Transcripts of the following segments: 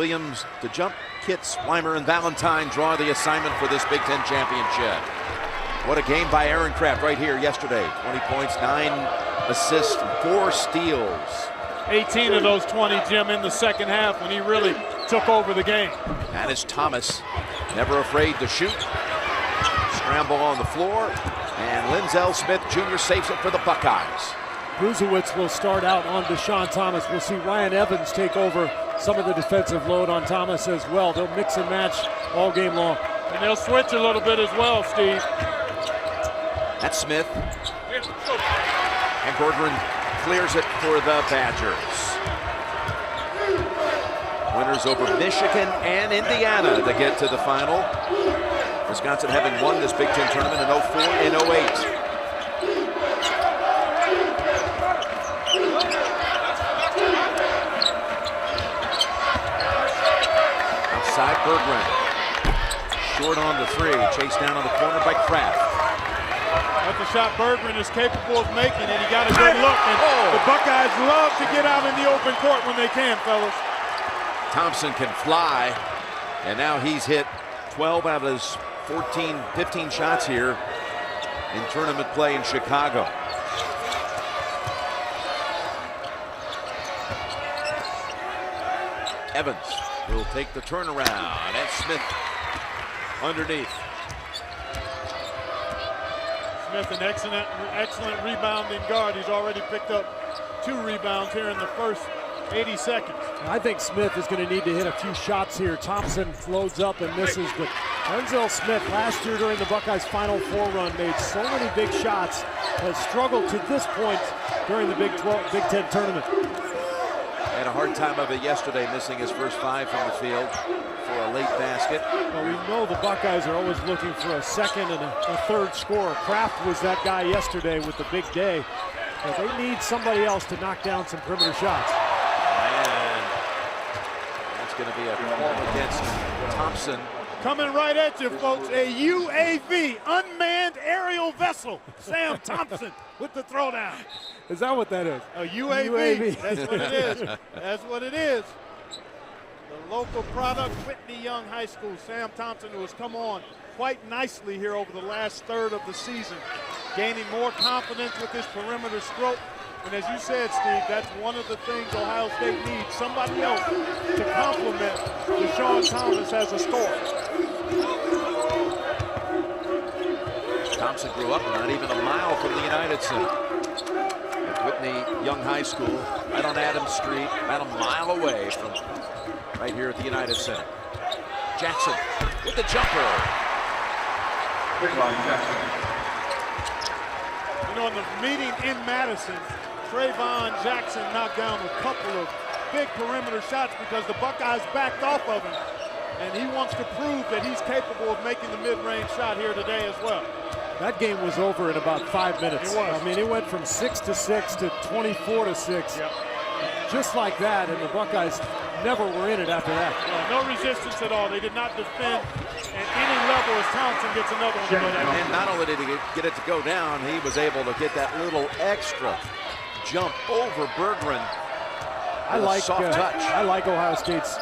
Williams to jump. Kitts, Weimer, and Valentine draw the assignment for this Big Ten championship. What a game by Aaron Craft right here yesterday. 20 points, 9 assists, 4 steals. 18 of those 20, Jim, in the second half when he really took over the game. That is Thomas, never afraid to shoot. Scramble on the floor, and Linzel Smith Jr. saves it for the Buckeyes. Bruzewicz will start out on Deshaun Thomas. We'll see Ryan Evans take over some of the defensive load on Thomas as well. They'll mix and match all game long. And they'll switch a little bit as well, Steve. That's Smith. And Bergeron clears it for the Badgers. Winners over Michigan and Indiana to get to the final. Wisconsin having won this Big Ten tournament in 04 and 08. Outside Bergeron. Short on the 3. Chased down on the corner by Craft. That's a shot Bergeron is capable of making, and he got a good look. And the Buckeyes love to get out in the open court when they can, fellas. Thompson can fly, and now he's hit 12 out of his 15 shots here in tournament play in Chicago. Evans will take the turnaround, and Smith underneath. Smith, an excellent rebounding guard. He's already picked up 2 rebounds here in the first 80 seconds. I think Smith is going to need to hit a few shots here. Thompson loads up and misses, but Linzel Smith last year during the Buckeyes Final Four run made so many big shots, has struggled to this point during the Big Ten tournament. Had a hard time of it yesterday, missing his first 5 from the field for a late basket. Well, we know the Buckeyes are always looking for a second and a third scorer. Kraft was that guy yesterday with the big day. But they need somebody else to knock down some perimeter shots. And that's going to be a call against Thompson. Coming right at you, folks. A UAV, unmanned aerial vessel. Sam Thompson with the throwdown. Is that what that is? A UAV. That's what it is. That's what it is. The local product, Whitney Young High School. Sam Thompson, who has come on quite nicely here over the last third of the season, gaining more confidence with his perimeter stroke. And as you said, Steve, that's one of the things Ohio State needs, somebody else to complement Deshaun Thomas as a scorer. Thompson grew up not even a mile from the United Center. At Whitney Young High School, right on Adams Street, about a mile away from right here at the United Center. Jackson with the jumper. You know, in the meeting in Madison, Trayvon Jackson knocked down a couple of big perimeter shots because the Buckeyes backed off of him. And he wants to prove that he's capable of making the mid-range shot here today as well. That game was over in about 5 minutes. It was. I mean, it went from 6-6 to 24-6. Yep. Just like that, and the Buckeyes never were in it after that. No resistance at all. They did not defend at any level as Thompson gets another one to go down. And not only did he get it to go down, he was able to get that little extra jump over Bergeron. I like soft touch. I like Ohio State's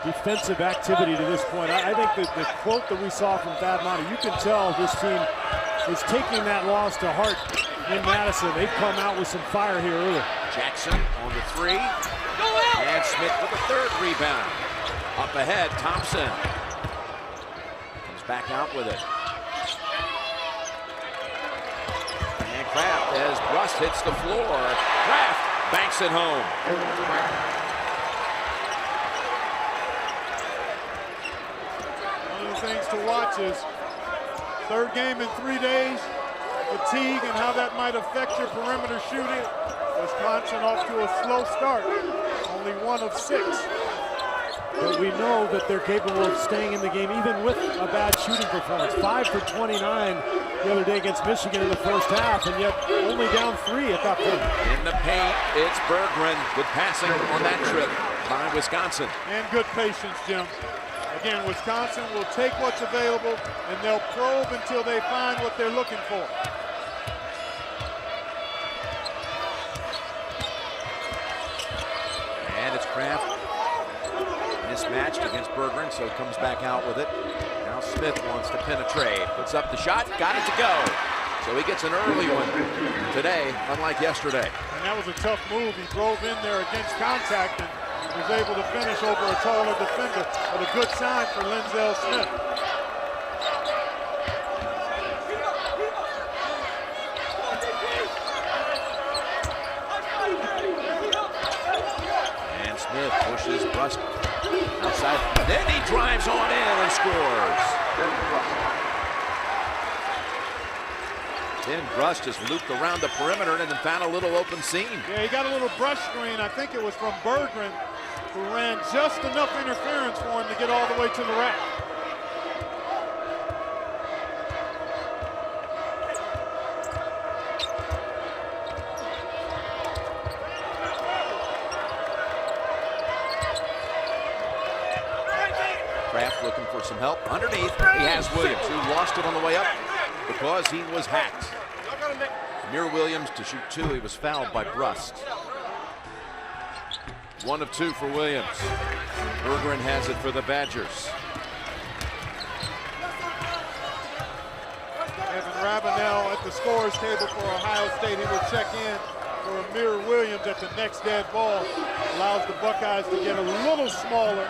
defensive activity to this point. I think that the quote that we saw from Thad Matta, you can tell this team is taking that loss to heart in Madison. They've come out with some fire here early. Jackson on the 3. And Smith with the 3rd rebound. Up ahead, Thompson. Comes back out with it. And Kraft, as Rust hits the floor, Kraft banks it home. One of the things to watch is third game in 3 days, fatigue and how that might affect your perimeter shooting. Wisconsin off to a slow start, only 1 of 6. But we know that they're capable of staying in the game even with a bad shooting performance. 5 for 29 the other day against Michigan in the first half, and yet only down 3 at that point. In the paint, it's Bergeron with passing on that trip by Wisconsin. And good patience, Jim. Again, Wisconsin will take what's available, and they'll probe until they find what they're looking for. And it's Kraft. Mismatch mismatched against Berggren, so he comes back out with it. Now Smith wants to penetrate, puts up the shot, got it to go. So he gets an early one today, unlike yesterday. And that was a tough move. He drove in there against contact and was able to finish over a taller defender. But a good sign for Lenzel Smith. And Smith pushes Brust outside. Then he drives on in and scores. Then Brust just looped around the perimeter and then found a little open seam. Yeah, he got a little brush screen. I think it was from Berggren, who ran just enough interference for him to get all the way to the rack. Kraft looking for some help. Underneath, he has Williams, who lost it on the way up because he was hacked. Amir Williams to shoot two. He was fouled by Brust. 1 of 2 for Williams. Berggren has it for the Badgers. Evan Ravenel at the scorer's table for Ohio State. He will check in for Amir Williams at the next dead ball. Allows the Buckeyes to get a little smaller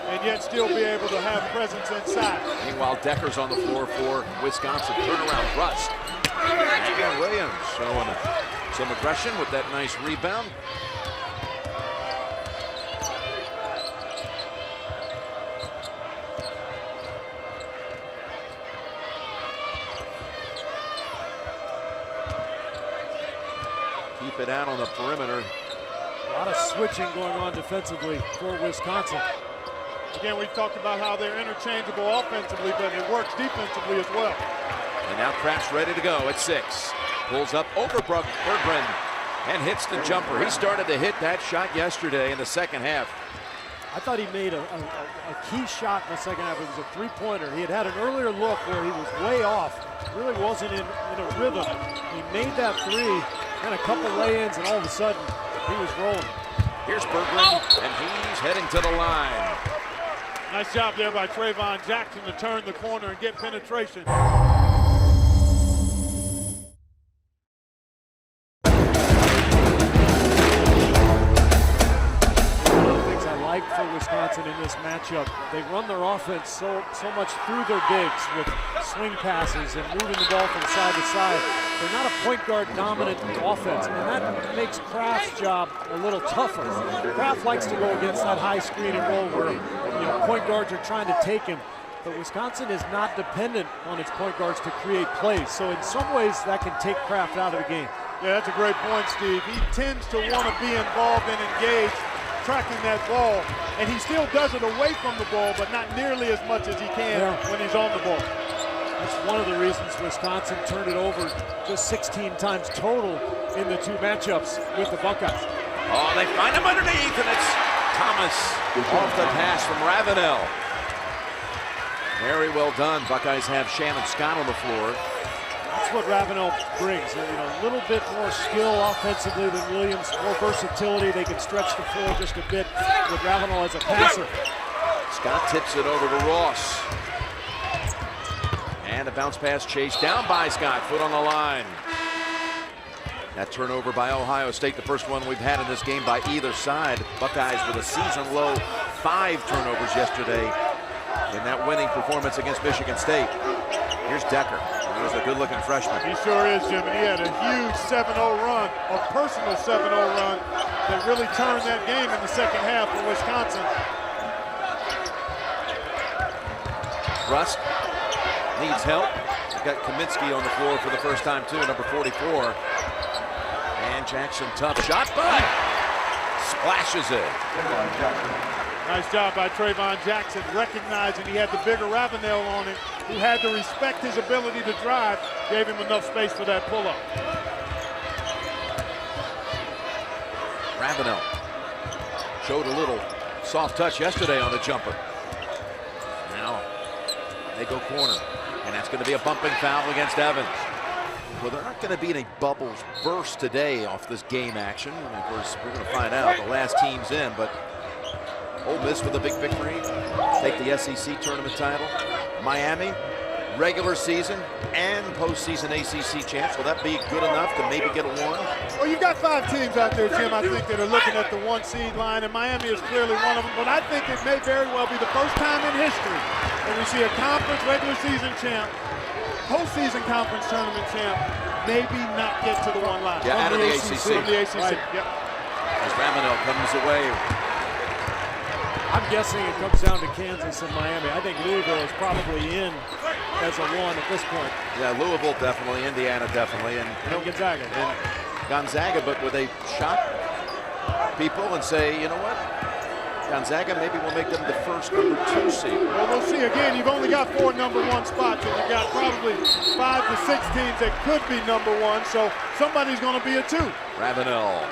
and yet still be able to have presence inside. Meanwhile, Decker's on the floor for Wisconsin. Turnaround Brust. And Williams showing some aggression with that nice rebound. Keep it out on the perimeter. A lot of switching going on defensively for Wisconsin. Again, we talked about how they're interchangeable offensively, but it works defensively as well. And now Kraft's ready to go at 6. Pulls up over Berggren and hits the jumper. He started to hit that shot yesterday in the second half. I thought he made a key shot in the second half. It was a three-pointer. He had an earlier look where he was way off. Really wasn't in a rhythm. He made that three, and a couple lay-ins, and all of a sudden, he was rolling. Here's Berggren, and he's heading to the line. Nice job there by Trayvon Jackson to turn the corner and get penetration. For Wisconsin in this matchup, they run their offense so much through their bigs with swing passes and moving the ball from side to side. They're not a point guard dominant offense, and that makes Kraft's job a little tougher. Kraft likes to go against that high screen and roll where point guards are trying to take him, but Wisconsin is not dependent on its point guards to create plays. So in some ways that can take Kraft out of the game. Yeah, that's a great point, Steve. He tends to want to be involved and engaged tracking that ball, and he still does it away from the ball, but not nearly as much as he can when he's on the ball. That's one of the reasons Wisconsin turned it over just 16 times total in the two matchups with the Buckeyes. Oh, they find him underneath, and it's Thomas off the pass from Ravenel. Very well done. Buckeyes have Shannon Scott on the floor. That's what Ravenel brings. A little bit more skill offensively than Williams, more versatility. They can stretch the floor just a bit with Ravenel as a passer. Scott tips it over to Ross. And a bounce pass chased down by Scott, foot on the line. That turnover by Ohio State, the first one we've had in this game by either side. Buckeyes with a season low 5 turnovers yesterday in that winning performance against Michigan State. Here's Decker. He's a good-looking freshman. He sure is, Jim, and he had a huge 7-0 run, a personal 7-0 run that really turned that game in the second half for Wisconsin. Brust needs help. He's got Kaminsky on the floor for the first time, too, number 44. And Jackson, tough shot, but splashes it. Nice job by Trayvon Jackson, recognizing he had the bigger Ravenel on him, who had to respect his ability to drive, gave him enough space for that pull-up. Ravenel showed a little soft touch yesterday on the jumper. Now they go corner, and that's going to be a bumping foul against Evans. Well, there aren't going to be any bubbles burst today off this game action. And of course, we're going to find out the last team's in, but Ole Miss with a big victory, take the SEC tournament title. Miami, regular season and postseason ACC champs. Will that be good enough to maybe get a 1? Well, you've got 5 teams out there, Jim, I think, that are looking at the 1 seed line, and Miami is clearly one of them. But I think it may very well be the first time in history that we see a conference regular season champ, postseason conference tournament champ, maybe not get to the 1 line. Yeah, out of the ACC. From the ACC, Right. yep. As Ravenel comes away. I'm guessing it comes down to Kansas and Miami. I think Louisville is probably in as a 1 at this point. Yeah, Louisville definitely, Indiana definitely, and Gonzaga. And Gonzaga, but would they shock people and say, you know what? Gonzaga maybe will make them the first number 2 seed. Well, we'll see. Again, you've only got 4 number 1 spots, and you've got probably 5 to 6 teams that could be number 1, so somebody's going to be a 2. Ravenel.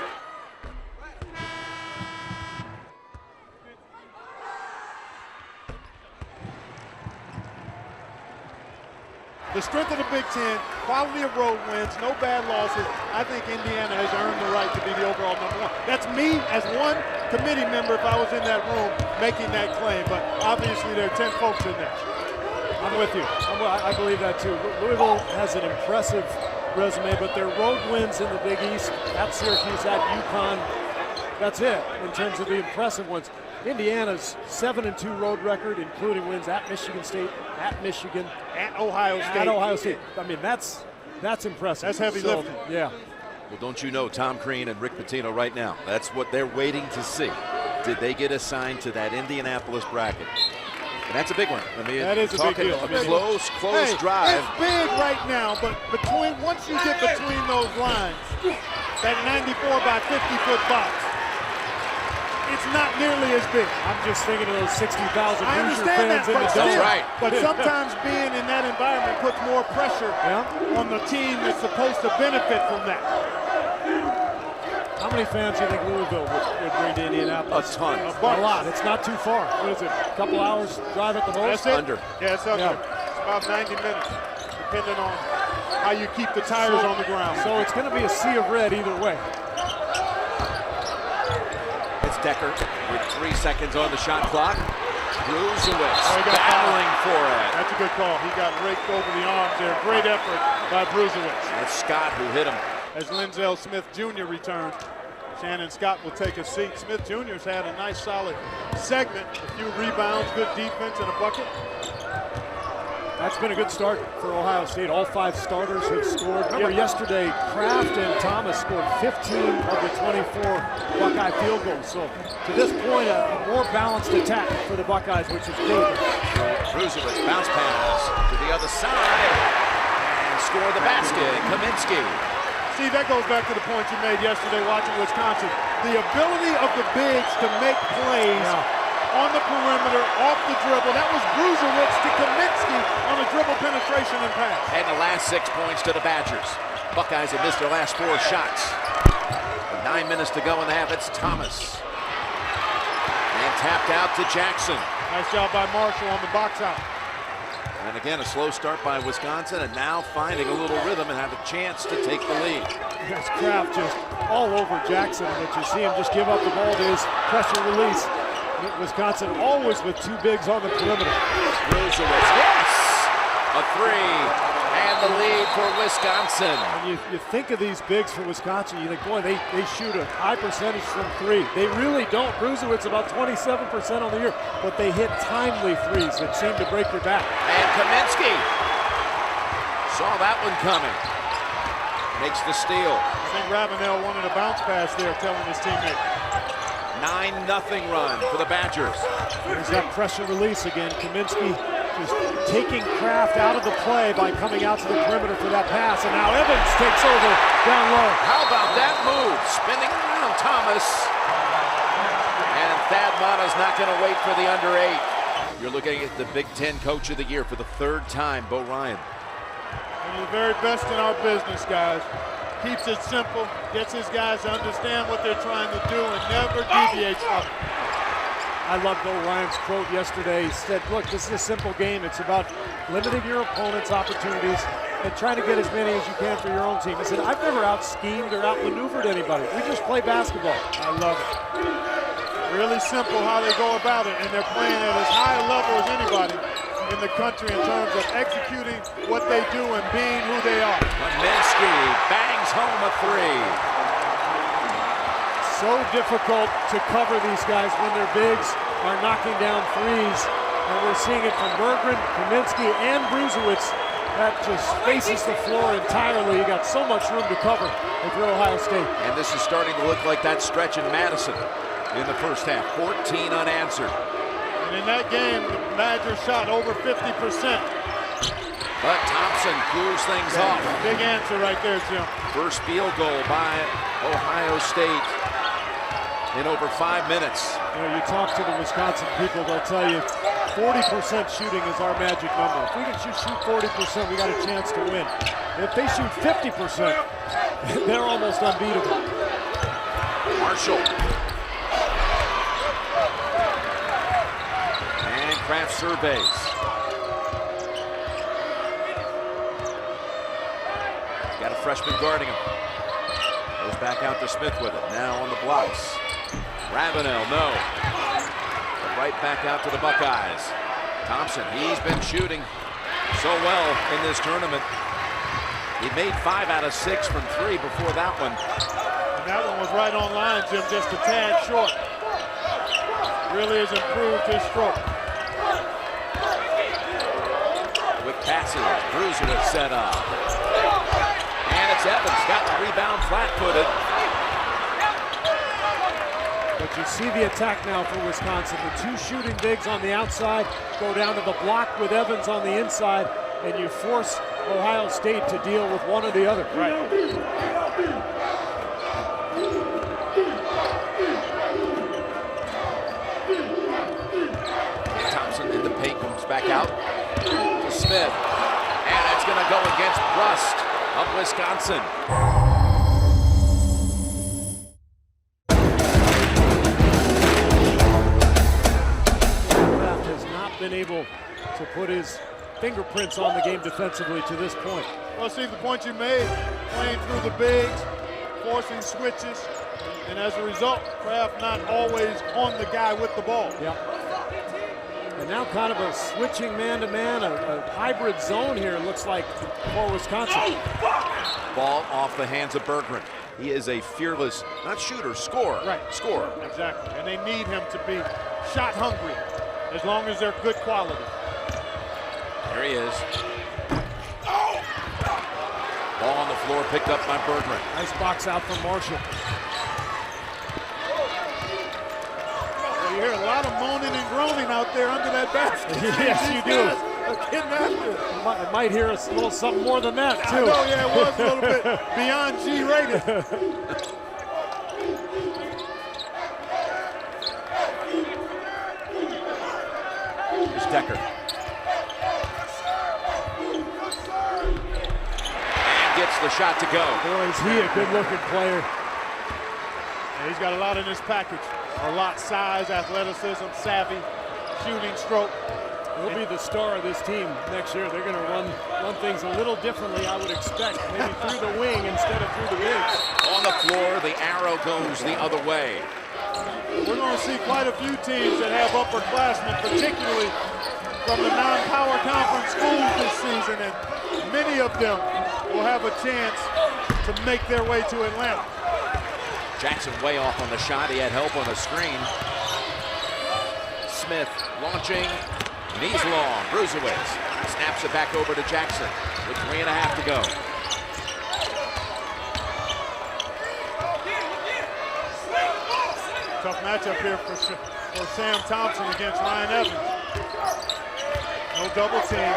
The strength of the Big Ten, quality of road wins, no bad losses. I think Indiana has earned the right to be the overall number 1. That's me as one committee member if I was in that room making that claim, but obviously there are 10 folks in there. I'm with you. I believe that too. Louisville has an impressive resume, but their road wins in the Big East, at Syracuse, at UConn, that's it in terms of the impressive ones. Indiana's 7-2 road record, including wins at Michigan State, at Michigan, At Ohio State. at Ohio State. I mean, that's impressive. That's heavy lifting. Yeah. Well, don't you know Tom Crean and Rick Pitino right now? That's what they're waiting to see. Did they get assigned to that Indianapolis bracket? And that's a big one. I mean, That is a big deal. A close Hey, drive. It's big right now, but once you get between those lines, that 94 by 50-foot box, it's not nearly as big. I'm just thinking of those 60,000 I Hoosier understand fans that, in the but dome. still, right. but sometimes being in that environment puts more pressure on the team that's supposed to benefit from that. How many fans do you think Louisville would bring to Indianapolis? A ton. A lot. It's not too far. What is it? A couple hours drive at the most? That's it. Under. Yeah, it's under. Yeah. It's about 90 minutes, depending on how you keep the tires on the ground. So it's going to be a sea of red either way. It's Decker with 3 seconds on the shot clock. Bruzewicz he got battling for it. That's a good call. He got raked over the arms there. Great effort by Bruzewicz. That's Scott who hit him. As Linzel Smith Jr. returns, Shannon Scott will take a seat. Smith Jr. has had a nice solid segment, a few rebounds, good defense, and a bucket. That's been a good start for Ohio State. All 5 starters have scored. Remember yesterday, Kraft and Thomas scored 15 of the 24 Buckeye field goals. So to this point, a more balanced attack for the Buckeyes, which is critical. Bruzewicz bounce pass to the other side and score the basket. Kaminsky. Steve, that goes back to the point you made yesterday watching Wisconsin. The ability of the bigs to make plays on the perimeter, off the dribble. That was Bruzewicz to Kaminsky on a dribble penetration and pass. And the last 6 points to the Badgers. Buckeyes have missed their last 4 shots. With 9 minutes to go in the half. It's Thomas. And tapped out to Jackson. Nice job by Marshall on the box out. And again, a slow start by Wisconsin, and now finding a little rhythm and have a chance to take the lead. There's Kraft just all over Jackson, but you see him just give up the ball to his pressure release. Wisconsin always with 2 bigs on the perimeter. Bruzewicz, yes! A 3, and the lead for Wisconsin. When you think of these bigs for Wisconsin, you think, boy, they shoot a high percentage from 3. They really don't. Bruzewicz about 27% on the year, but they hit timely threes that seem to break your back. And Kaminsky saw that one coming. Makes the steal. I think Ravenel wanted a bounce pass there, telling his teammate. 9-0 run for the Badgers. There's that pressure release again. Kaminsky just taking Kraft out of the play by coming out to the perimeter for that pass, and now Evans takes over down low. How about that move? Spinning around Thomas. And Thad Matta's not going to wait for the under 8. You're looking at the Big Ten Coach of the Year for the 3rd time, Bo Ryan. One of the very best in our business, guys. Keeps it simple, gets his guys to understand what they're trying to do, and never deviates from it. I love Bo Ryan's quote yesterday. He said, look, this is a simple game. It's about limiting your opponent's opportunities and trying to get as many as you can for your own team. He said, I've never out-schemed or out-maneuvered anybody. We just play basketball. I love it. Really simple how they go about it, and they're playing at as high a level as anybody in the country in terms of executing what they do and being who they are. Kaminsky bangs home a three. So difficult to cover these guys when their bigs are knocking down threes. And we're seeing it from Berggren, Kaminsky, and Bruzewicz. That just faces the floor entirely. You got so much room to cover if you're Ohio State. And this is starting to look like that stretch in Madison in the first half. 14 unanswered. And in that game, the Badgers shot over 50%. But Thompson cools things off. Big answer right there, Jim. First field goal by Ohio State in over 5 minutes. You know, you talk to the Wisconsin people, they'll tell you 40% shooting is our magic number. If we can shoot 40%, we got a chance to win. If they shoot 50%, they're almost unbeatable. Marshall. And Kraft surveys. Got a freshman guarding him. Goes back out to Smith with it. Now on the blocks. Ravenel, no. But right back out to the Buckeyes. Thompson, he's been shooting so well in this tournament. He made 5 out of 6 from 3 before that one. And that one was right on line, Jim, just a tad short. Really has improved his stroke. With passes, Bruzewicz set up. And it's Evans, got the rebound flat-footed. But you see the attack now for Wisconsin. The two shooting bigs on the outside go down to the block with Evans on the inside, and you force Ohio State to deal with one or the other. Right. Thompson in the paint, comes back out to Smith. And it's going to go against Rust of Wisconsin. Been able to put his fingerprints on the game defensively to this point. Well, see the point you made, playing through the bigs, forcing switches, and as a result, Kraft not always on the guy with the ball. Yep. And now kind of a switching man-to-man, a hybrid zone here, it looks like, for Wisconsin. Ball off the hands of Berggren. He is a fearless, not shooter, scorer. Right. Scorer. Exactly. And they need him to be shot hungry, as long as they're good quality. There he is. Ball on the floor, picked up by Berggren. Nice box out from Marshall. Well, you hear a lot of moaning and groaning out there under that basket. Yes, you do. Getting after it. It might hear a little something more than that, too. I know, yeah, it was a little bit beyond G-rated. Decker. And gets the shot to go. Boy, is he a good-looking player. And he's got a lot in his package. A lot: size, athleticism, savvy, shooting stroke. He'll be the star of this team next year. They're going to run things a little differently, I would expect. Maybe through the wing instead of through the bigs. On the floor, the arrow goes the other way. We're going to see quite a few teams that have upperclassmen, particularly from the non-power conference schools this season, and many of them will have a chance to make their way to Atlanta. Jackson way off on the shot. He had help on the screen. Smith launching. Knees long. Bruzewicz snaps it back over to Jackson with 3.5 to go. Tough matchup here for Sam Thompson against Ryan Evans. No double team.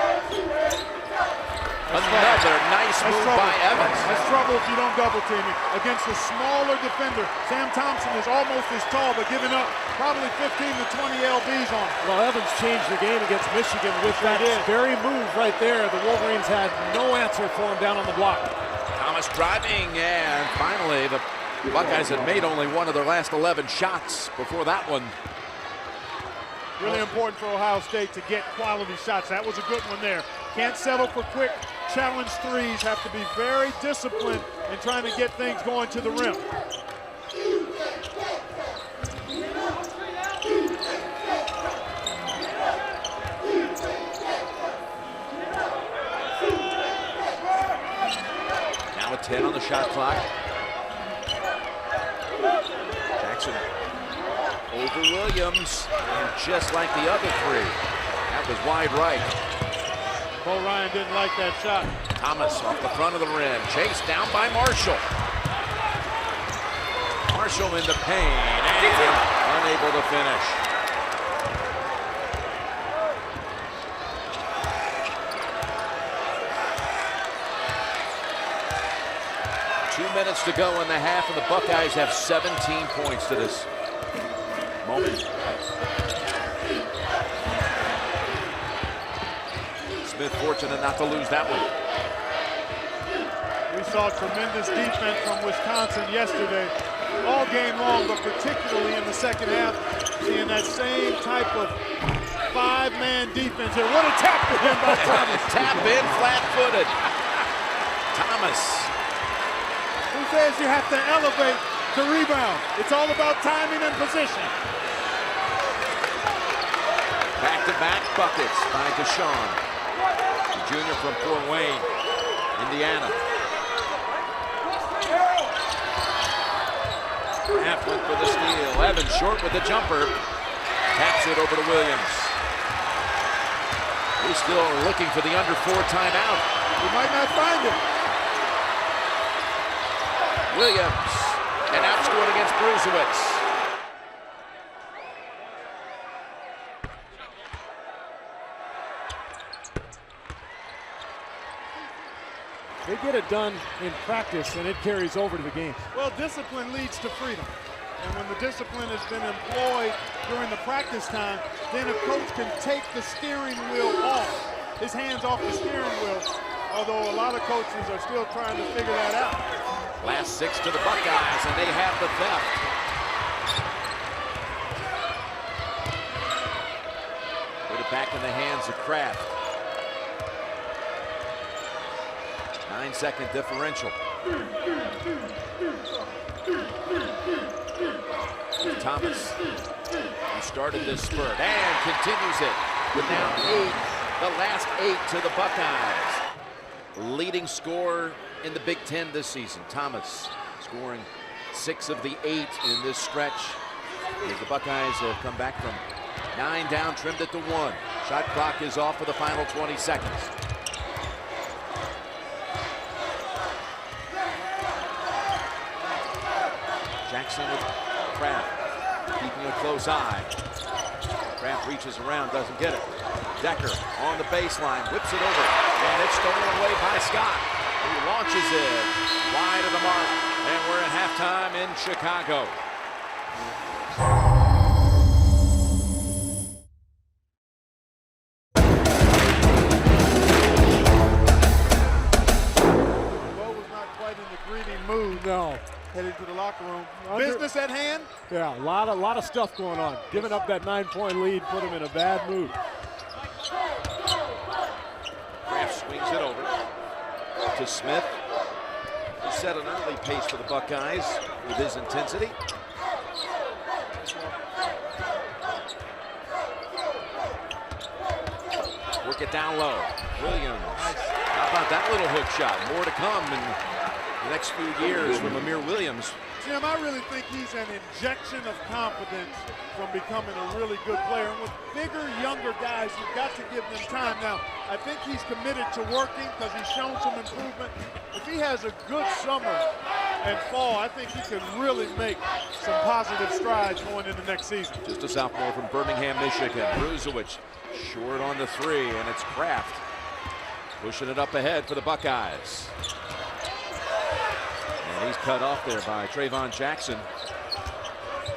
Another nice move by Evans. That's trouble if you don't double team him. Against a smaller defender, Sam Thompson is almost as tall, but giving up probably 15 to 20 LBs on him. Well, Evans changed the game against Michigan with that very move right there. The Wolverines had no answer for him down on the block. Thomas driving, and finally the Buckeyes had made only one of their last 11 shots before that one. Really important for Ohio State to get quality shots. That was a good one there. Can't settle for quick challenge threes. Have to be very disciplined in trying to get things going to the rim. Now a 10 on the shot clock. Jackson over Williams, and just like the other three, that was wide right. Bo Ryan didn't like that shot. Thomas off the front of the rim, chased down by Marshall. Marshall in the paint and unable to finish. Minutes to go in the half, and the Buckeyes have 17 points to this moment. Smith fortunate not to lose that one. We saw tremendous defense from Wisconsin yesterday, all game long, but particularly in the second half, seeing that same type of five-man defense here. What a tap to him by Thomas. Tap in, flat-footed. Thomas. Who says you have to elevate to rebound? It's all about timing and position. Back-to-back buckets by Deshaun, the junior from Fort Wayne, Indiana. Half went for the steal. Evans short with the jumper. Taps it over to Williams. He's still looking for the under 4 timeout. He might not find it. Williams, and outscored against Brusewitz. They get it done in practice, and it carries over to the game. Well, discipline leads to freedom. And when the discipline has been employed during the practice time, then a coach can take the steering wheel off, his hands off the steering wheel, although a lot of coaches are still trying to figure that out. Last 6 to the Buckeyes, and they have the theft. Put it back in the hands of Kraft. 9-second differential. Thomas, who started this spurt and continues it with now 8, the last 8 to the Buckeyes. Leading scorer in the Big Ten this season. Thomas scoring 6 of the 8 in this stretch. As the Buckeyes have come back from 9 down, trimmed it to 1. Shot clock is off for the final 20 seconds. Jackson with Kraft, keeping a close eye. Kraft reaches around, doesn't get it. Decker on the baseline, whips it over, and it's stolen away by Scott. He launches it wide of the mark, and we're at halftime in Chicago. Bo was not quite in the greeting mood. No. Headed to the locker room. Business at hand? Yeah, a lot of stuff going on. Giving up that 9-point lead put him in a bad mood. Kraft swings it over to Smith. He set an early pace for the Buckeyes with his intensity. Work it down low. Williams. How about that little hook shot? More to come in the next few years from Amir Williams. Jim, I really think he's an injection of confidence from becoming a really good player. And with bigger, younger guys, you've got to give them time. Now, I think he's committed to working because he's shown some improvement. If he has a good summer and fall, I think he can really make some positive strides going into next season. Just a sophomore from Birmingham, Michigan. Brusewitz short on the 3, and it's Kraft pushing it up ahead for the Buckeyes. And he's cut off there by Trayvon Jackson.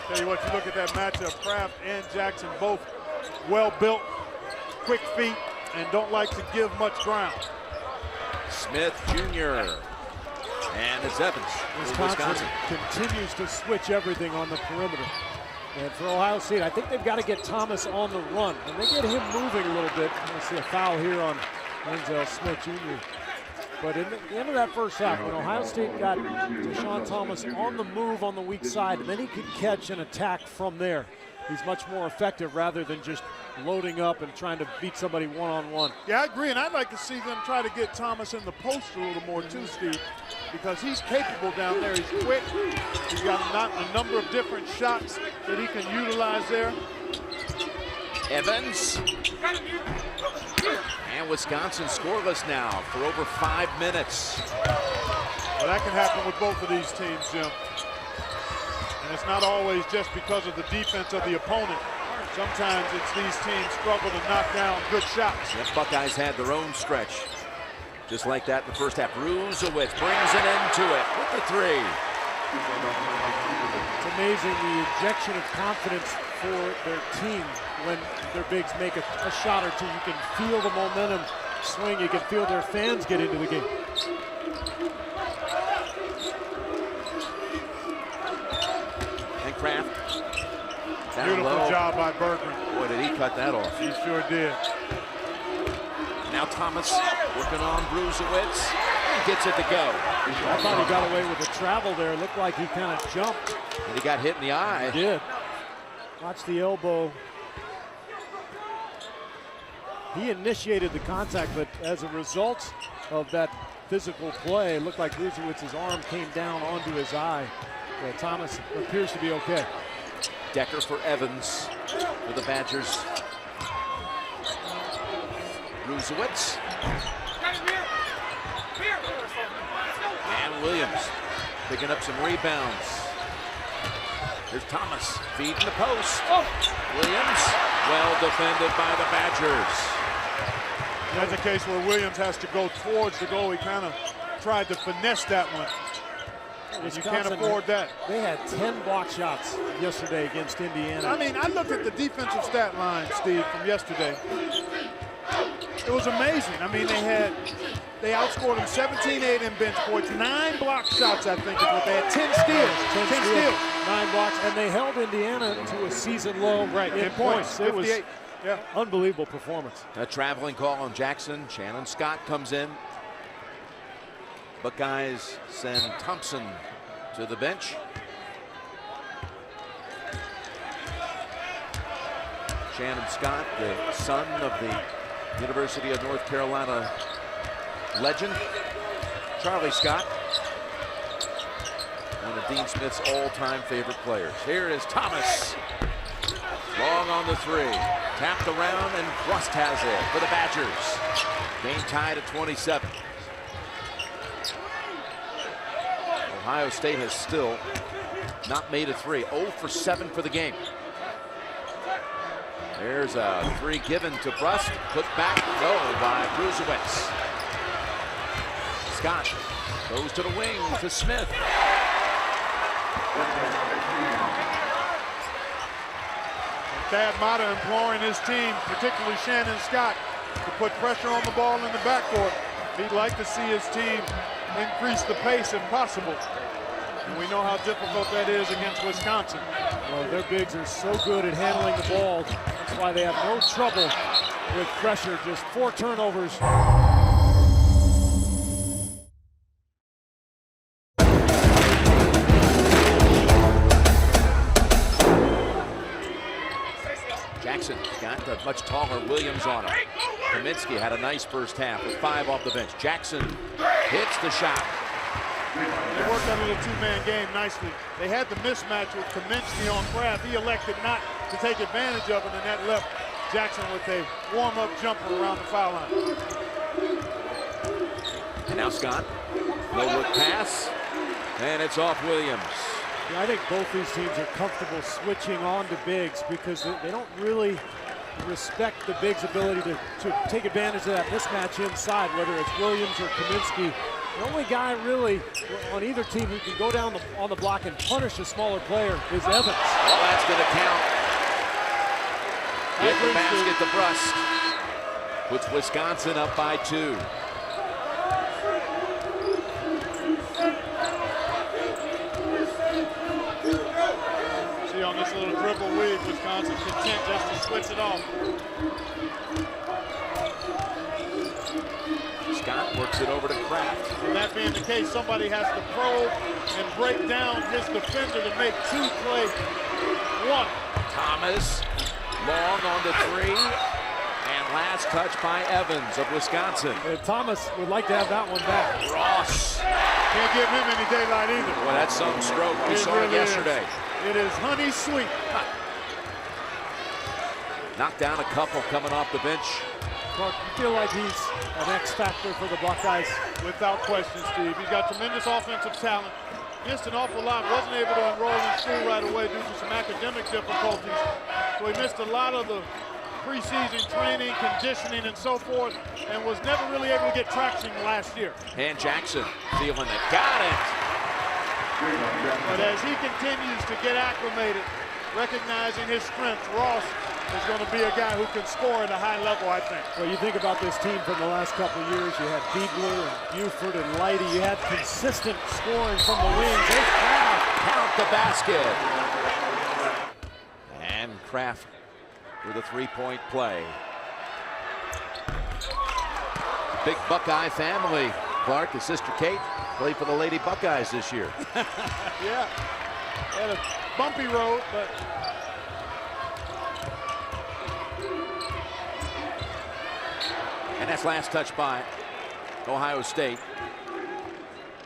Tell you what, you look at that matchup, Kraft and Jackson, both well-built, quick feet, and don't like to give much ground. Smith Jr. And it's Evans. Wisconsin continues to switch everything on the perimeter. And for Ohio State, I think they've got to get Thomas on the run. When they get him moving a little bit, we'll see a foul here on Denzel Smith Jr. But in the end of that first half, when Ohio State got Deshaun Thomas on the move on the weak side, and then he could catch and attack from there, he's much more effective rather than just loading up and trying to beat somebody one-on-one. Yeah, I agree, and I'd like to see them try to get Thomas in the post a little more too, Steve, because he's capable down there. He's quick. He's got a number of different shots that he can utilize there. Evans. And Wisconsin scoreless now for over 5 minutes. Well, that can happen with both of these teams, Jim. And it's not always just because of the defense of the opponent. Sometimes it's these teams struggle to knock down good shots. The Buckeyes had their own stretch. Just like that in the first half. Bruzewitz brings an end to it with the three. It's amazing the injection of confidence for their team when their bigs make a shot or two. You can feel the momentum swing. You can feel their fans get into the game. And Kraft. Beautiful job by Bergman. Boy, did he cut that off. He sure did. Now Thomas working on Bruzewitz. Gets it to go. I thought he got away with the travel there. It looked like he kind of jumped. And he got hit in the eye. He did. Watch the elbow. He initiated the contact, but as a result of that physical play, it looked like Bruzewitz's arm came down onto his eye. Thomas appears to be okay. Decker for Evans for the Badgers. Bruzewitz. And Williams picking up some rebounds. There's Thomas feeding the post. Williams, well defended by the Badgers. That's a case where Williams has to go towards the goal. He kind of tried to finesse that one. You can't afford that. They had 10 block shots yesterday against Indiana. I mean, I looked at the defensive stat line, Steve, from yesterday. It was amazing. I mean, they outscored them 17-8 in bench points, 9 block shots, I think is what they had, 10 steals. 10 steals. 9 blocks, and they held Indiana to a season low in points. It was unbelievable performance. A traveling call on Jackson. Shannon Scott comes in. Buckeyes send Thompson to the bench. Shannon Scott, the son of the University of North Carolina legend, Charlie Scott, one of Dean Smith's all-time favorite players. Here is Thomas. Long on the three. Tapped around, and Rust has it for the Badgers. Game tied at 27. Ohio State has still not made a three. 0 for 7 for the game. There's a three given to Brust. Put back, no, by Bruzewitz. Scott goes to the wing to Smith. Thad Matta imploring his team, particularly Shannon Scott, to put pressure on the ball in the backcourt. He'd like to see his team increase the pace if possible. And we know how difficult that is against Wisconsin. Well, their bigs are so good at handling the ball. That's why they have no trouble with pressure. Just 4 turnovers. Jackson got the much taller Williams on him. Kaminsky had a nice first half with 5 off the bench. Jackson hits the shot. They worked out of the 2-man game nicely. They had the mismatch with Kaminsky on Kraft. He elected not to take advantage of it, and that left Jackson with a warm-up jumper around the foul line. And now Scott, low-look pass, and it's off Williams. Yeah, I think both these teams are comfortable switching on to bigs because they don't really respect the bigs' ability to take advantage of that mismatch inside, whether it's Williams or Kaminsky. The only guy really on either team who can go down on the block and punish a smaller player is Evans. Well, that's going to count. Get the basket to Brust. Puts Wisconsin up by 2. See, on this little dribble weave, Wisconsin content just to switch it off. Scott works it over to Kraft. And that being the case, somebody has to probe and break down his defender to make 2 play 1. Thomas, long on the 3, and last touch by Evans of Wisconsin. And Thomas would like to have that one back. Ross. Can't give him any daylight either. Boy, that's some stroke. We saw it yesterday. It is honey sweet. Knocked down a couple coming off the bench. Clark, you feel like he's an X factor for the Buckeyes? Without question, Steve. He's got tremendous offensive talent. Missed an awful lot. Wasn't able to enroll in school right away due to some academic difficulties. So he missed a lot of the preseason training, conditioning, and so forth, and was never really able to get traction last year. And Jackson feeling it. Got it. But as he continues to get acclimated, recognizing his strengths, Ross is going to be a guy who can score at a high level, I think. Well, you think about this team from the last couple of years. You had Biegler and Buford and Lighty. You had consistent scoring from the wings. There's Kraft. Count the basket. And Kraft with a three-point play. Big Buckeye family. Clark, his sister Kate, played for the Lady Buckeyes this year. Yeah, had a bumpy road, but and that's last touch by Ohio State.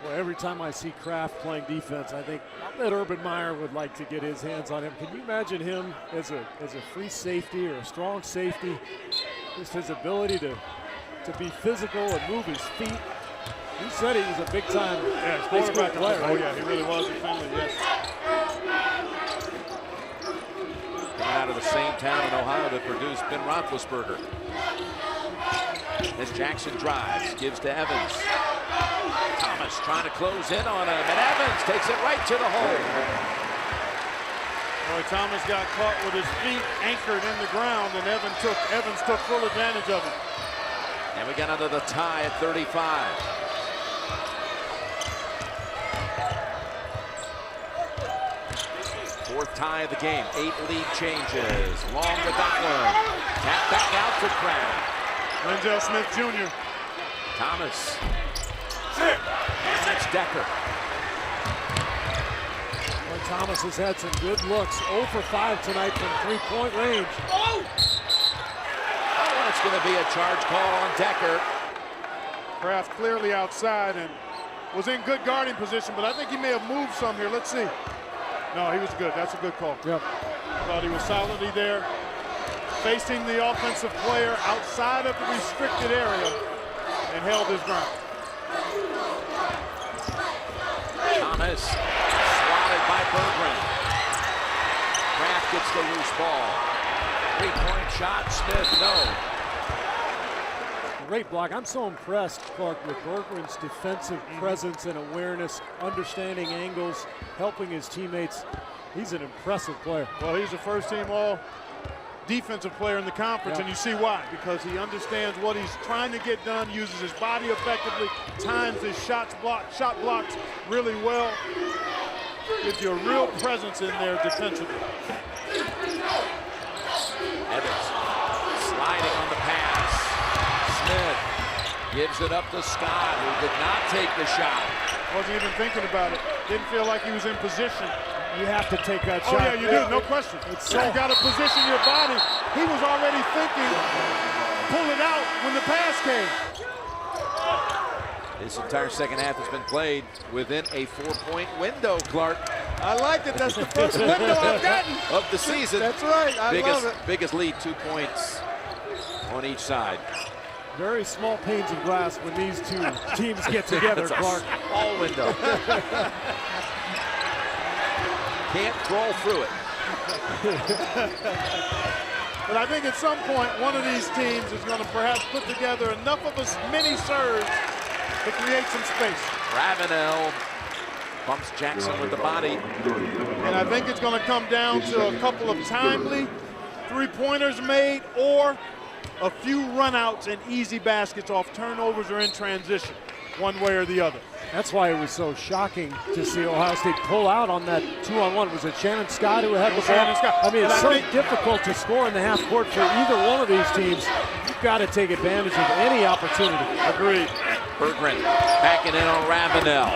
Well, every time I see Kraft playing defense, I think that Urban Meyer would like to get his hands on him. Can you imagine him as a free safety or a strong safety? Just his ability to be physical and move his feet. He said he was a big-time quarterback player. Oh yeah, he really was in Finley, yes. Coming out of the same town in Ohio that produced Ben Roethlisberger. As Jackson drives, gives to Evans. Thomas trying to close in on him, and Evans takes it right to the hole. Boy, Thomas got caught with his feet anchored in the ground, and Evans took full advantage of it. And we got under the tie at 35. Fourth tie of the game, 8 lead changes. Long with that one. Tap back out to Kraft. Renzel Smith Jr. Thomas. And that's Decker. Well, Thomas has had some good looks. 0 for 5 tonight from three-point range. Oh, it's going to be a charge call on Decker. Kraft clearly outside and was in good guarding position, but I think he may have moved some here. Let's see. No, he was good. That's a good call. Yep. Thought he was solidly there, facing the offensive player outside of the restricted area and held his ground. Thomas swatted by Berggren. Kraft gets the loose ball. Three-point shot, Smith, no. Great block. I'm so impressed, Clark, with Berggren's defensive presence and awareness, understanding angles, helping his teammates. He's an impressive player. Well, he's a first-team all-defensive player in the conference, and you see why. Because he understands what he's trying to get done, uses his body effectively, times his shot blocks really well. Gives you a real presence in there defensively. Evans sliding on the pass. Smith gives it up to Scott, who did not take the shot. Wasn't even thinking about it. Didn't feel like he was in position. You have to take that shot. Oh yeah, you do, no question. So you got to position your body. He was already thinking, pull it out when the pass came. This entire second half has been played within a 4-point window, Clark. I like it. That's the first window I've gotten of the season. That's right. I love it. Biggest lead, 2 points on each side. Very small panes of glass when these two teams get together, Clark. All window. Can't crawl through it. But I think at some point, one of these teams is going to perhaps put together enough of a mini surge to create some space. Ravenel bumps Jackson with the body. And I think it's going to come down to a couple of timely three-pointers made or a few runouts and easy baskets off turnovers or in transition, one way or the other. That's why it was so shocking to see Ohio State pull out on that 2-on-1. Was it Shannon Scott who had the ball? I mean, it's so difficult to score in the half court for either one of these teams. You've got to take advantage of any opportunity. Agreed. Berggren backing in on Ravenel.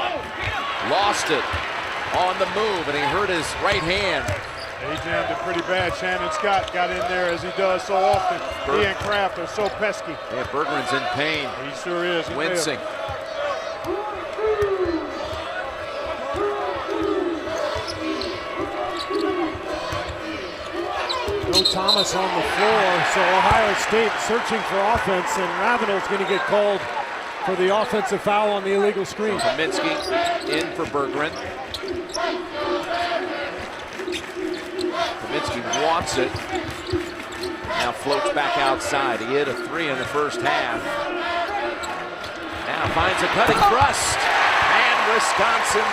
Lost it on the move, and he hurt his right hand. He jammed it pretty bad. Shannon Scott got in there as he does so often. He and Kraft are so pesky. Yeah, Berggren's in pain. He sure is. Wincing. No Thomas on the floor, so Ohio State searching for offense, and Ravenel's going to get called for the offensive foul on the illegal screen. Kaminsky in for Berggren. Kaminsky wants it. Now floats back outside. He hit a 3 in the first half. Now finds a cutting thrust. And Wisconsin,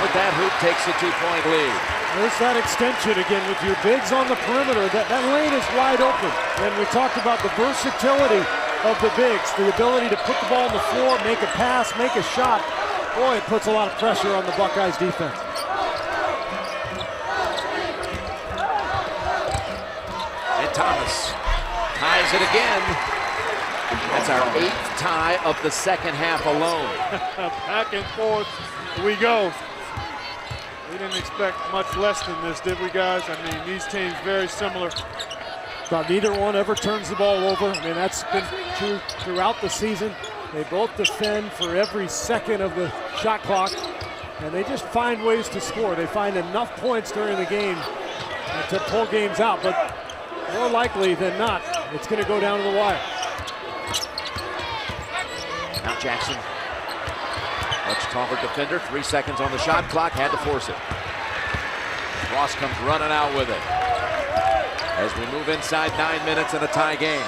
with that hoop, takes a 2-point lead. There's that extension again with your bigs on the perimeter. That lane is wide open. And we talked about the versatility of the bigs, the ability to put the ball on the floor, make a pass, make a shot. Boy, it puts a lot of pressure on the Buckeyes defense. And Thomas ties it again. That's our 8th tie of the second half alone. Back and forth we go. We didn't expect much less than this, did we, guys? I mean, these teams very similar. But neither one ever turns the ball over. I mean, that's been true throughout the season. They both defend for every second of the shot clock, and they just find ways to score. They find enough points during the game to pull games out, but more likely than not, it's going to go down to the wire. Now Jackson, much taller defender, 3 seconds on the shot clock, had to force it. Ross comes running out with it. As we move inside 9 minutes in a tie game.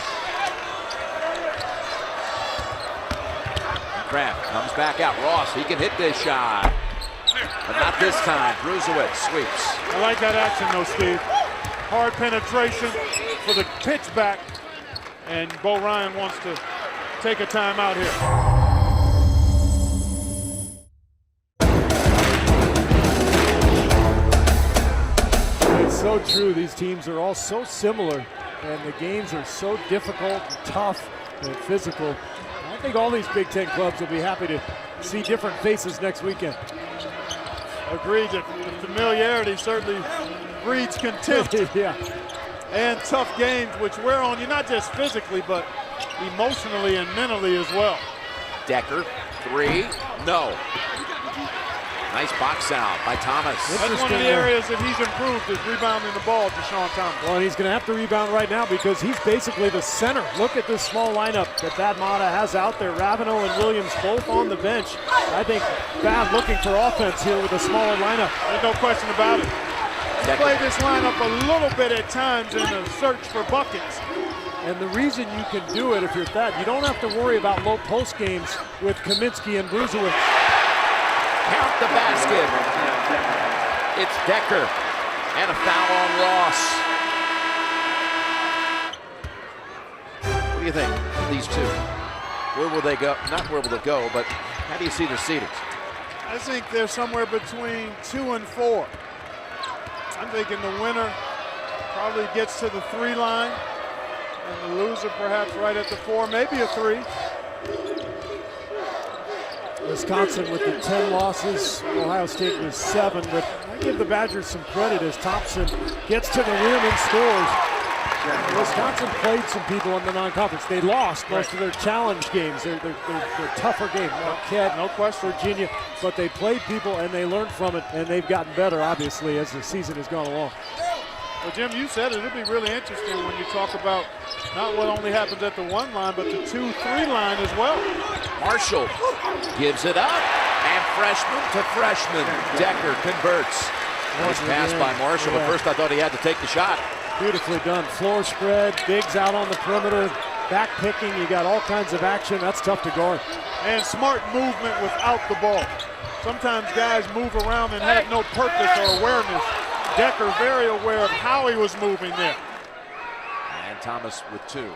Kraft comes back out. Ross, he can hit this shot. But not this time. Bruzewicz sweeps. I like that action though, Steve. Hard penetration for the pitch back. And Bo Ryan wants to take a timeout here. It's so true. These teams are all so similar, and the games are so difficult and tough and physical. I think all these Big Ten clubs will be happy to see different faces next weekend. Agreed. The familiarity certainly breeds contempt. Yeah. And tough games, which wear on you not just physically, but emotionally and mentally as well. Decker, 3, no. Nice box out by Thomas. That's one of the areas that he's improved, is rebounding the ball, Deshaun Thomas. Well, and he's going to have to rebound right now because he's basically the center. Look at this small lineup that Thad Matta has out there. Ravenel and Williams both on the bench. I think Thad looking for offense here with a smaller lineup. There's no question about it. He played this lineup a little bit at times in the search for buckets. And the reason you can do it if you're Thad, you don't have to worry about low post games with Kaminsky and Bruzewicz. Count the basket. It's Decker and a foul on Ross. What do you think of these two? Where will they go? Not where will they go, but how do you see their seedings? I think they're somewhere between 2 and 4. I'm thinking the winner probably gets to the 3 line, and the loser perhaps right at the 4, maybe a 3. Wisconsin with the 10 losses, Ohio State was 7, but I give the Badgers some credit as Thompson gets to the rim and scores. Wisconsin played some people in the non-conference. They lost most of their challenge games. They're tougher games. Marquette, no question, Virginia, but they played people and they learned from it, and they've gotten better, obviously, as the season has gone along. Well, Jim, you said it. It'll be really interesting when you talk about not what only happens at the 1 line, but the 2-3 line as well. Marshall gives it up, and freshman to freshman. Decker converts. Nice pass by Marshall. At first I thought he had to take the shot. Beautifully done. Floor spread, bigs out on the perimeter, back picking. You got all kinds of action. That's tough to guard. And smart movement without the ball. Sometimes guys move around and have no purpose or awareness. Decker very aware of how he was moving there. And Thomas with 2.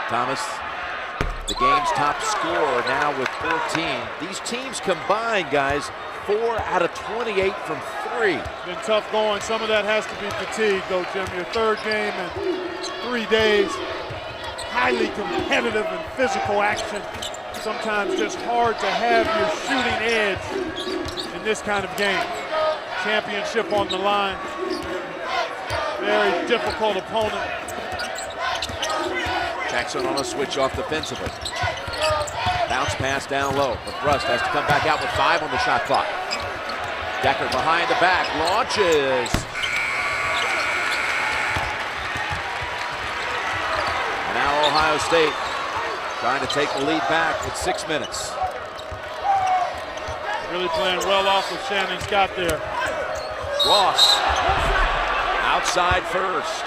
Thomas, the game's top scorer now with 14. These teams combined, guys, 4 out of 28 from 3. Been tough going. Some of that has to be fatigue, though, Jim. Your 3rd game in 3 days. Highly competitive and physical action. Sometimes just hard to have your shooting edge in this kind of game. Championship on the line. Very difficult opponent. Jackson on a switch off defensively. Bounce pass down low, but Rust has to come back out with 5 on the shot clock. Decker behind the back, launches, Ohio State trying to take the lead back with 6 minutes. Really playing well off of Shannon Scott there. Ross outside first.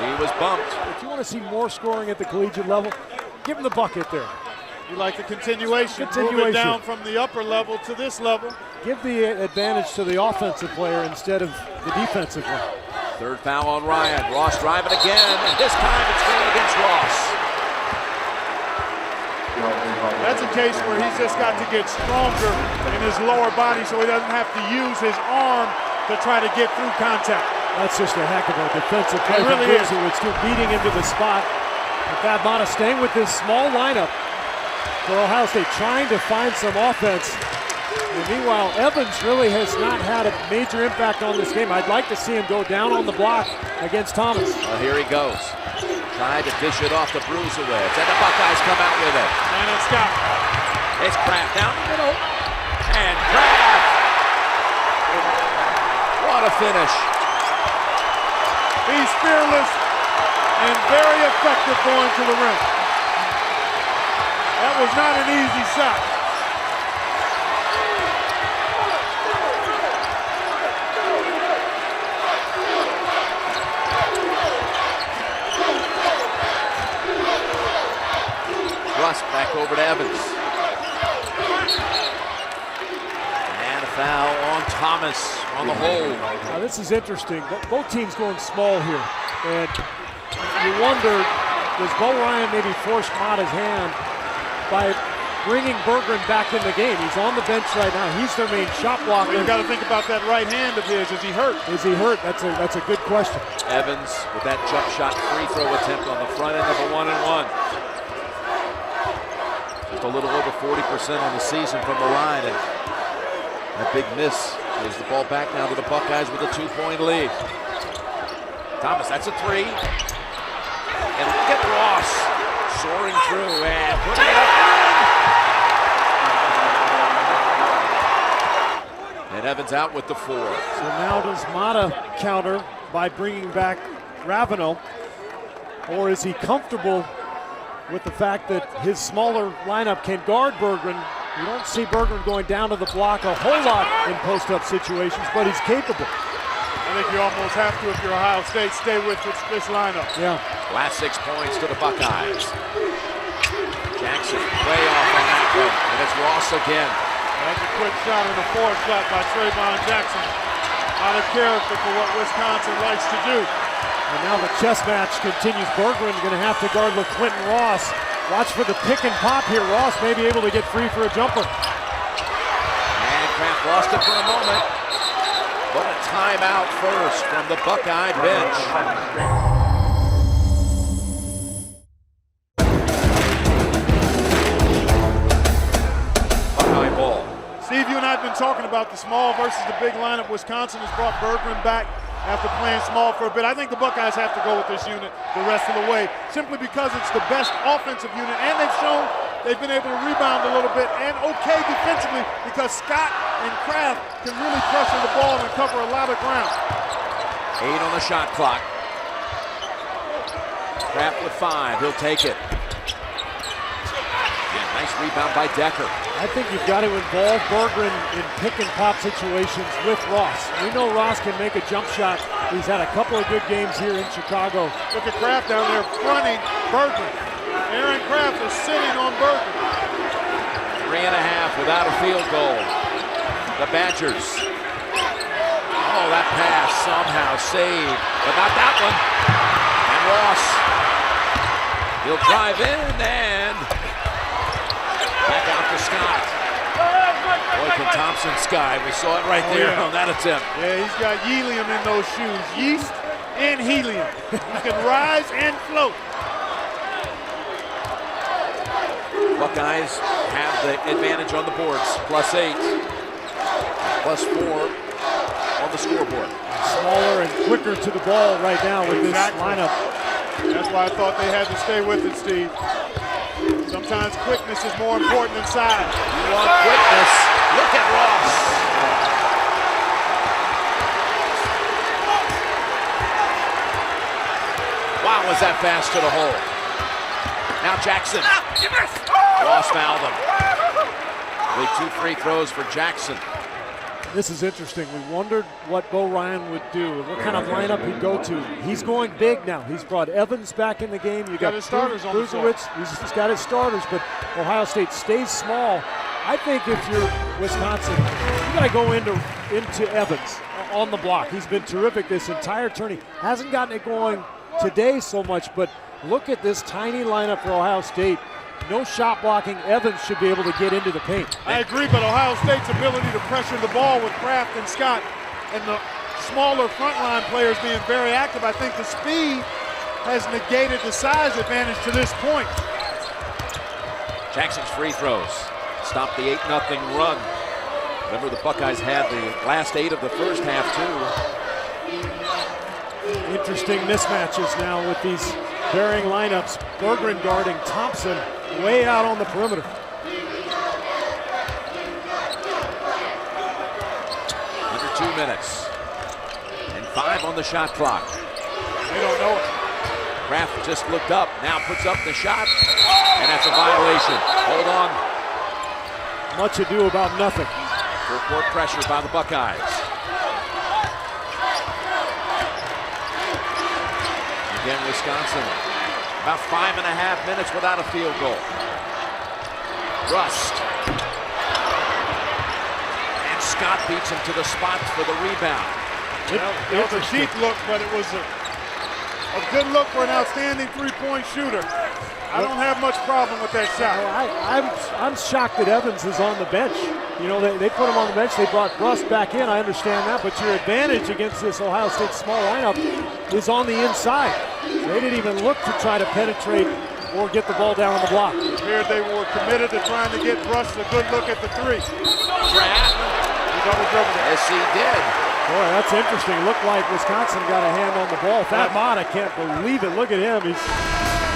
He was bumped. If you want to see more scoring at the collegiate level, give him the bucket there. You like the continuation. Move it down from the upper level to this level. Give the advantage to the offensive player instead of the defensive one. Third foul on Ryan. Ross driving again, and this time it's going against Ross. That's a case where he's just got to get stronger in his lower body so he doesn't have to use his arm to try to get through contact. That's just a heck of a defensive play. It really is. It's still beating into the spot. Thad Matta staying with this small lineup for Ohio State, trying to find some offense. And meanwhile, Evans really has not had a major impact on this game. I'd like to see him go down on the block against Thomas. Well, here he goes. Tried to dish it off the Bruisewitz, and the Buckeyes come out with it. And it's Scott. It's Kraft down the middle. And Kraft! What a finish. He's fearless and very effective going to the rim. That was not an easy shot. Russ back over to Evans. And a foul on Thomas on the hold. Now this is interesting. Both teams going small here. And you wonder, does Bo Ryan maybe force Mata's hand by bringing Berggren back in the game? He's on the bench right now. He's their main shot blocker. Well, you got to think about that right hand of his. Is he hurt? Is he hurt? That's a good question. Evans with that jump shot free throw attempt on the front end of a 1-and-1. Just a little over 40% on the season from the line, and that big miss gives the ball back now to the Buckeyes with a 2-point lead. Thomas, that's a three. And look at Ross soaring through and putting it up. And Evans out with the 4. So now does Mata counter by bringing back Ravenel, or is he comfortable with the fact that his smaller lineup can guard Berggren? You don't see Berggren going down to the block a whole lot in post-up situations, but he's capable. I think you almost have to, if you're Ohio State, stay with this lineup. Yeah. Last 6 points to the Buckeyes. Jackson way off on that one, and it's Ross again. That's a quick shot and a forward shot by Trayvon Jackson. Out of character for what Wisconsin likes to do. And now the chess match continues. Berggren going to have to guard LaQuinton Ross. Watch for the pick and pop here. Ross may be able to get free for a jumper. And Kraft lost it for a moment. But a timeout first from the Buckeye bench. Buckeye ball. Steve, you and I have been talking about the small versus the big lineup. Wisconsin has brought Berggren back after playing small for a bit. I think the Buckeyes have to go with this unit the rest of the way, simply because it's the best offensive unit, and they've shown they've been able to rebound a little bit and okay defensively, because Scott and Kraft can really pressure the ball and cover a lot of ground. 8 on the shot clock. Kraft with 5, he'll take it. Yeah, nice rebound by Decker. I think you've got to involve Berggren in pick and pop situations with Ross. We know Ross can make a jump shot. He's had a couple of good games here in Chicago. Look at Kraft down there fronting Berggren. Aaron Kraft is sitting on Berggren. 3.5 without a field goal. The Badgers. Oh, that pass somehow saved, but not that one. And Ross, he'll drive in and back out to Scott. Boy, can Thompson sky. We saw it right there on that attempt. Yeah, he's got helium in those shoes. Yeast and helium. He can rise and float. Buckeyes have the advantage on the boards. +8, +4 on the scoreboard. Smaller and quicker to the ball right now with this lineup. That's why I thought they had to stay with it, Steve. Sometimes quickness is more important than size. You want quickness. Look at Ross. Wow, was that fast to the hole. Now Jackson. Ross fouled him. Big 2 free throws for Jackson. This is interesting. We wondered what Bo Ryan would do, what kind of lineup he'd go to. He's going big now. He's brought Evans back in the game. You got his starters on the floor. He's got his starters, but Ohio State stays small. I think if you're Wisconsin, you got to go into Evans on the block. He's been terrific this entire tourney. Hasn't gotten it going today so much, but look at this tiny lineup for Ohio State. No shot blocking. Evans should be able to get into the paint. I agree, but Ohio State's ability to pressure the ball with Kraft and Scott and the smaller frontline players being very active, I think the speed has negated the size advantage to this point. Jackson's free throws stopped the 8-0 run. Remember, the Buckeyes had the last 8 of the first half, too. Interesting mismatches now with these varying lineups. Bergeron guarding Thompson way out on the perimeter. Under 2 minutes. And 5 on the shot clock. They don't know it. Kraft just looked up, now puts up the shot, and that's a violation. Hold on. Much ado about nothing. Full court pressure by the Buckeyes. Again, Wisconsin, about 5.5 minutes without a field goal. Rust. And Scott beats him to the spot for the rebound. It was a cheap look, but it was a good look for an outstanding three-point shooter. I don't have much problem with that shot. Well, I'm shocked that Evans is on the bench. You know, they put him on the bench. They brought Rust back in. I understand that, but your advantage against this Ohio State small lineup is on the inside. They didn't even look to try to penetrate or get the ball down on the block. Here they were committed to trying to get Rust a good look at the three. Kraft. He double dribbled it. Yes, he did. Boy, that's interesting. It looked like Wisconsin got a hand on the ball. Thad Matta, I can't believe it. Look at him. He's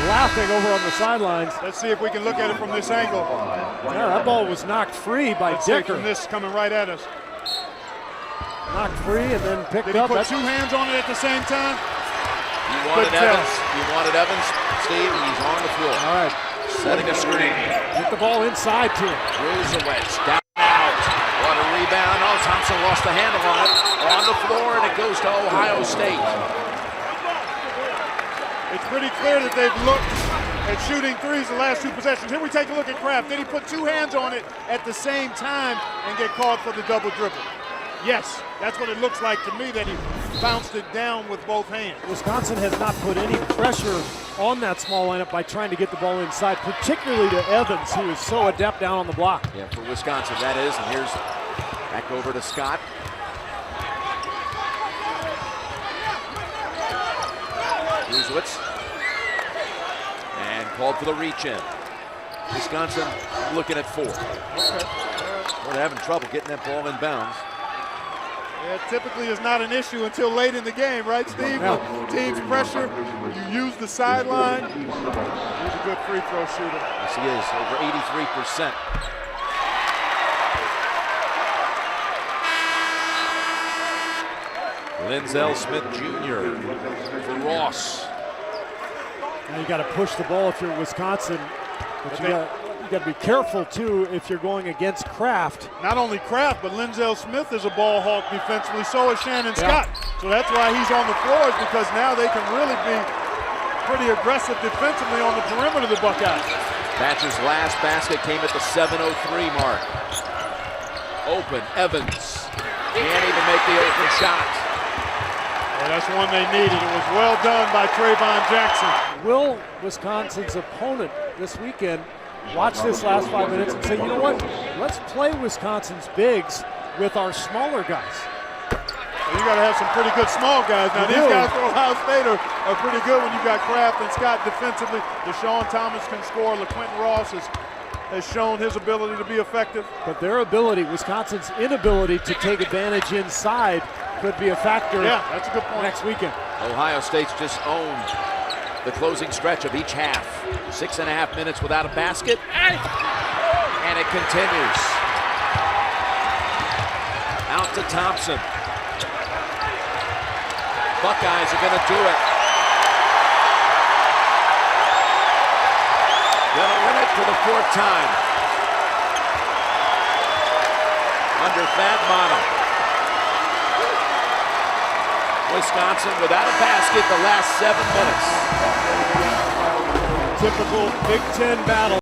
laughing over on the sidelines. Let's see if we can look at it from this angle. Yeah, that ball was knocked free by Decker. From this coming right at us. Knocked free and then picked Did he up. put 2 hands on it at the same time? You wanted Evans. You wanted Evans, Steve, and he's on the floor. All right. Setting a screen. Get the ball inside to him. Throws the wedge. Down out. What a rebound. Oh, Thompson lost the handle on it. On the floor, and it goes to Ohio State. It's pretty clear that they've looked at shooting threes the last 2 possessions. Here we take a look at Kraft. Did he put 2 hands on it at the same time and get called for the double dribble? Yes, that's what it looks like to me, that he bounced it down with both hands. Wisconsin has not put any pressure on that small lineup by trying to get the ball inside, particularly to Evans, who is so adept down on the block. Yeah, for Wisconsin, that is. And here's back over to Scott. Ruzewitz. And called for the reach-in. Wisconsin looking at 4. Okay. Well, they're having trouble getting that ball in bounds. Yeah, typically is not an issue until late in the game, right, Steve? Yeah. When teams pressure, you use the sideline. He's a good free throw shooter. Yes, he is, over 83%. Linzel Smith Jr. for Ross. Now you got to push the ball if you're Wisconsin, but you got to be careful too if you're going against Kraft. Not only Kraft, but Linzel Smith is a ball hawk defensively. So is Shannon Scott. So that's why he's on the floor, is because now they can really be pretty aggressive defensively on the perimeter of the Buckeyes. Thatcher's last basket came at the 7:03 mark. Open, Evans. Can't even make the open shot. Yeah, that's one they needed. It was well done by Trayvon Jackson. Will Wisconsin's opponent this weekend watch this last 5 minutes and say, you know what, let's play Wisconsin's bigs with our smaller guys? You got to have some pretty good small guys. Now, these guys for Ohio State are pretty good when you got Kraft and Scott defensively. Deshaun Thomas can score. LaQuinton Ross has shown his ability to be effective. But their ability, Wisconsin's inability to take advantage inside, could be a factor. Yeah, that's a good point. Next weekend. Ohio State's just owned the closing stretch of each half. 6.5 minutes without a basket. And it continues. Out to Thompson. Buckeyes are going to do it. the fourth time. Under Thad Monum. Wisconsin without a basket the last 7 minutes. Typical Big Ten battle.